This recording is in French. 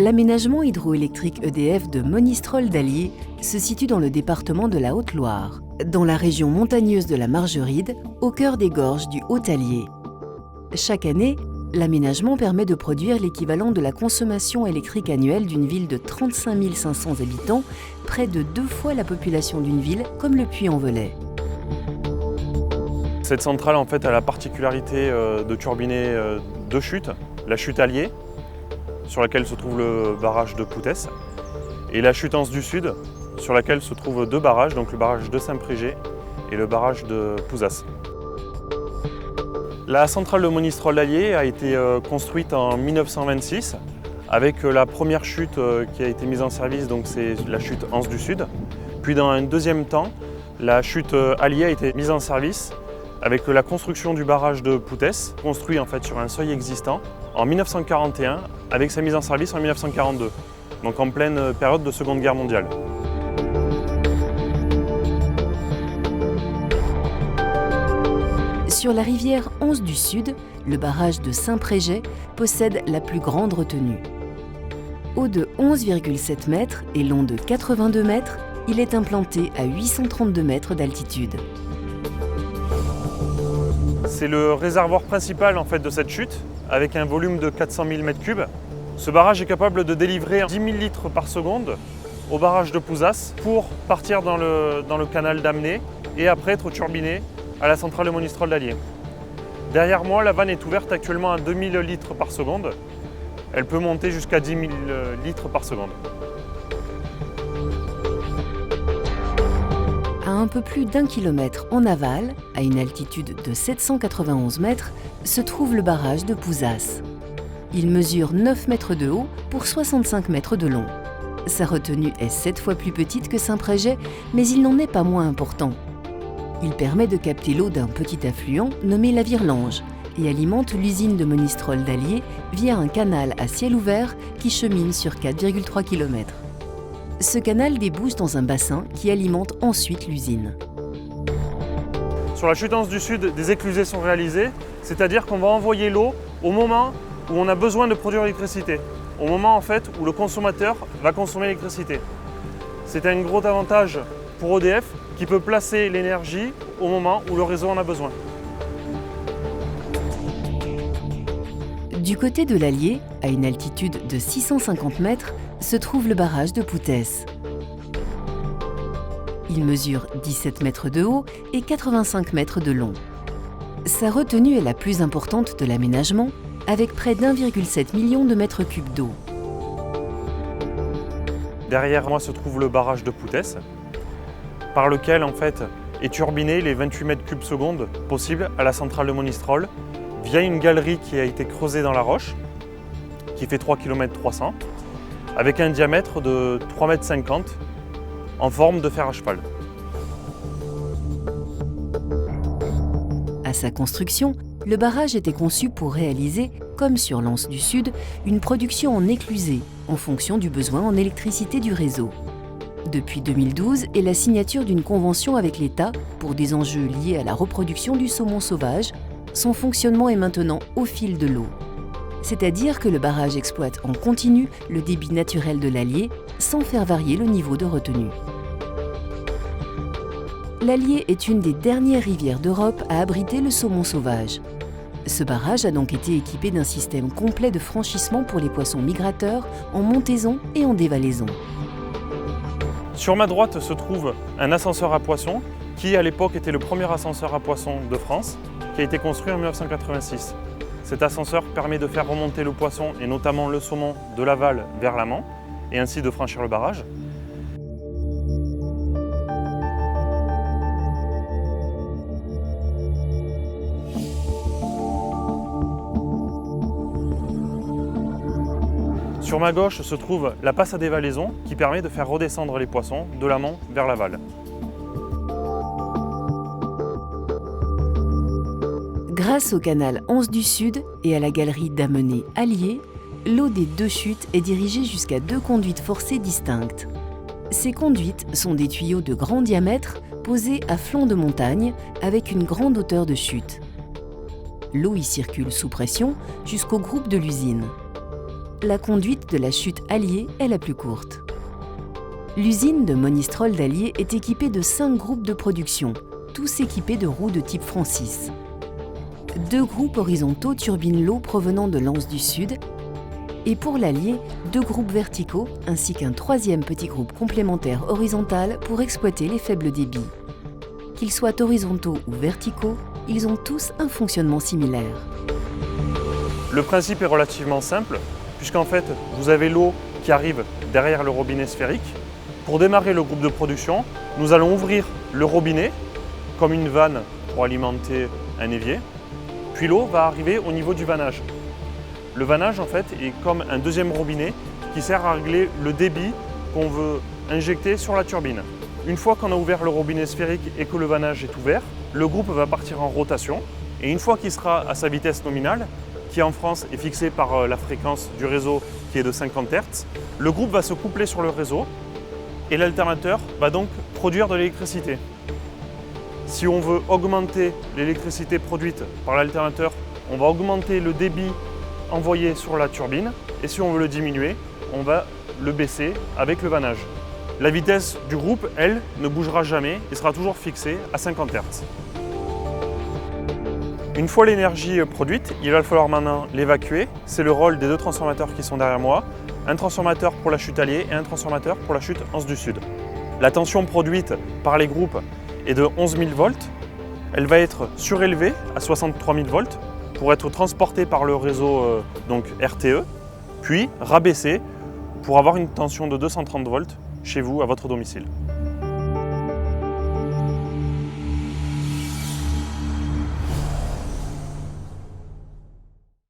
L'aménagement hydroélectrique EDF de Monistrol-d'Allier se situe dans le département de la Haute-Loire, dans la région montagneuse de la Margeride, au cœur des gorges du Haut-Allier. Chaque année, l'aménagement permet de produire l'équivalent de la consommation électrique annuelle d'une ville de 35 500 habitants, près de 2 fois la population d'une ville comme le Puy-en-Velay. Cette centrale en fait a la particularité de turbiner 2 chutes, la chute Allier, sur laquelle se trouve le barrage de Poutès, et la chute Anse du Sud, sur laquelle se trouvent 2 barrages, donc le barrage de Saint-Prégé et le barrage de Pouzas. La centrale de Monistrol-d'Allier a été construite en 1926 avec la première chute qui a été mise en service, donc c'est la chute Anse du Sud. Puis dans un deuxième temps, la chute Allier a été mise en service avec la construction du barrage de Poutès, construit en fait sur un seuil existant en 1941 avec sa mise en service en 1942, donc en pleine période de Seconde Guerre mondiale. Sur la rivière Anse du Sud, le barrage de Saint-Prégé possède la plus grande retenue. Haut de 11,7 mètres et long de 82 mètres, il est implanté à 832 mètres d'altitude. C'est le réservoir principal en fait, de cette chute, avec un volume de 400 000 m3. Ce barrage est capable de délivrer 10 000 litres par seconde au barrage de Pouzas pour partir dans le canal d'Amné et après être turbiné à la centrale de Monistrol-d'Allier. Derrière moi, la vanne est ouverte actuellement à 2000 litres par seconde. Elle peut monter jusqu'à 10 000 litres par seconde. À un peu plus d'1 kilomètre en aval, à une altitude de 791 mètres, se trouve le barrage de Pouzas. Il mesure 9 mètres de haut pour 65 mètres de long. Sa retenue est 7 fois plus petite que Saint-Prégé, mais il n'en est pas moins important. Il permet de capter l'eau d'un petit affluent nommé la Virlange et alimente l'usine de Monistrol-d'Allier via un canal à ciel ouvert qui chemine sur 4,3 km. Ce canal débouche dans un bassin qui alimente ensuite l'usine. Sur la chute Anse du Sud, des éclusées sont réalisées, c'est-à-dire qu'on va envoyer l'eau au moment où on a besoin de produire l'électricité, au moment en fait où le consommateur va consommer l'électricité. C'est un gros avantage pour EDF qui peut placer l'énergie au moment où le réseau en a besoin. Du côté de l'Allier, à une altitude de 650 mètres, se trouve le barrage de Poutès. Il mesure 17 mètres de haut et 85 mètres de long. Sa retenue est la plus importante de l'aménagement, avec près d'1,7 million de mètres cubes d'eau. Derrière moi se trouve le barrage de Poutès, par lequel en fait est turbiné les 28 mètres cubes secondes possibles à la centrale de Monistrol via une galerie qui a été creusée dans la roche, qui fait 3 km 300, avec un diamètre de 3,50 m en forme de fer à cheval. À sa construction, le barrage était conçu pour réaliser, comme sur l'Anse du Sud, une production en éclusée, en fonction du besoin en électricité du réseau. Depuis 2012 et la signature d'une convention avec l'État pour des enjeux liés à la reproduction du saumon sauvage, son fonctionnement est maintenant au fil de l'eau. C'est-à-dire que le barrage exploite en continu le débit naturel de l'Allier sans faire varier le niveau de retenue. L'Allier est une des dernières rivières d'Europe à abriter le saumon sauvage. Ce barrage a donc été équipé d'un système complet de franchissement pour les poissons migrateurs en montaison et en dévalaison. Sur ma droite se trouve un ascenseur à poissons qui à l'époque était le premier ascenseur à poissons de France, qui a été construit en 1986. Cet ascenseur permet de faire remonter le poisson et notamment le saumon de l'aval vers l'amont et ainsi de franchir le barrage. Sur ma gauche se trouve la passe à dévalaison qui permet de faire redescendre les poissons de l'amont vers l'aval. Grâce au canal Anse du Sud et à la galerie d'Amené-Allier, l'eau des 2 chutes est dirigée jusqu'à 2 conduites forcées distinctes. Ces conduites sont des tuyaux de grand diamètre posés à flanc de montagne avec une grande hauteur de chute. L'eau y circule sous pression jusqu'au groupe de l'usine. la conduite de la chute Allier est la plus courte. L'usine de Monistrol d'Allier est équipée de 5 groupes de production, tous équipés de roues de type Francis. 2 groupes horizontaux turbinent l'eau provenant de l'Anse du Sud et pour l'Allier, 2 groupes verticaux ainsi qu'un 3e petit groupe complémentaire horizontal pour exploiter les faibles débits. Qu'ils soient horizontaux ou verticaux, ils ont tous un fonctionnement similaire. Le principe est relativement simple, puisqu'en fait, vous avez l'eau qui arrive derrière le robinet sphérique. Pour démarrer le groupe de production, nous allons ouvrir le robinet, comme une vanne pour alimenter un évier, puis l'eau va arriver au niveau du vannage. Le vannage, en fait, est comme un 2e robinet qui sert à régler le débit qu'on veut injecter sur la turbine. Une fois qu'on a ouvert le robinet sphérique et que le vannage est ouvert, le groupe va partir en rotation et une fois qu'il sera à sa vitesse nominale, qui en France est fixée par la fréquence du réseau qui est de 50 Hz, le groupe va se coupler sur le réseau et l'alternateur va donc produire de l'électricité. Si on veut augmenter l'électricité produite par l'alternateur, on va augmenter le débit envoyé sur la turbine et si on veut le diminuer, on va le baisser avec le vannage. La vitesse du groupe, elle, ne bougera jamais et sera toujours fixée à 50 Hz. Une fois l'énergie produite, il va falloir maintenant l'évacuer. C'est le rôle des 2 transformateurs qui sont derrière moi. Un transformateur pour la chute Allier et un transformateur pour la chute Anse du Sud. La tension produite par les groupes est de 11 000 volts. Elle va être surélevée à 63 000 volts pour être transportée par le réseau donc RTE, puis rabaissée pour avoir une tension de 230 volts chez vous, à votre domicile.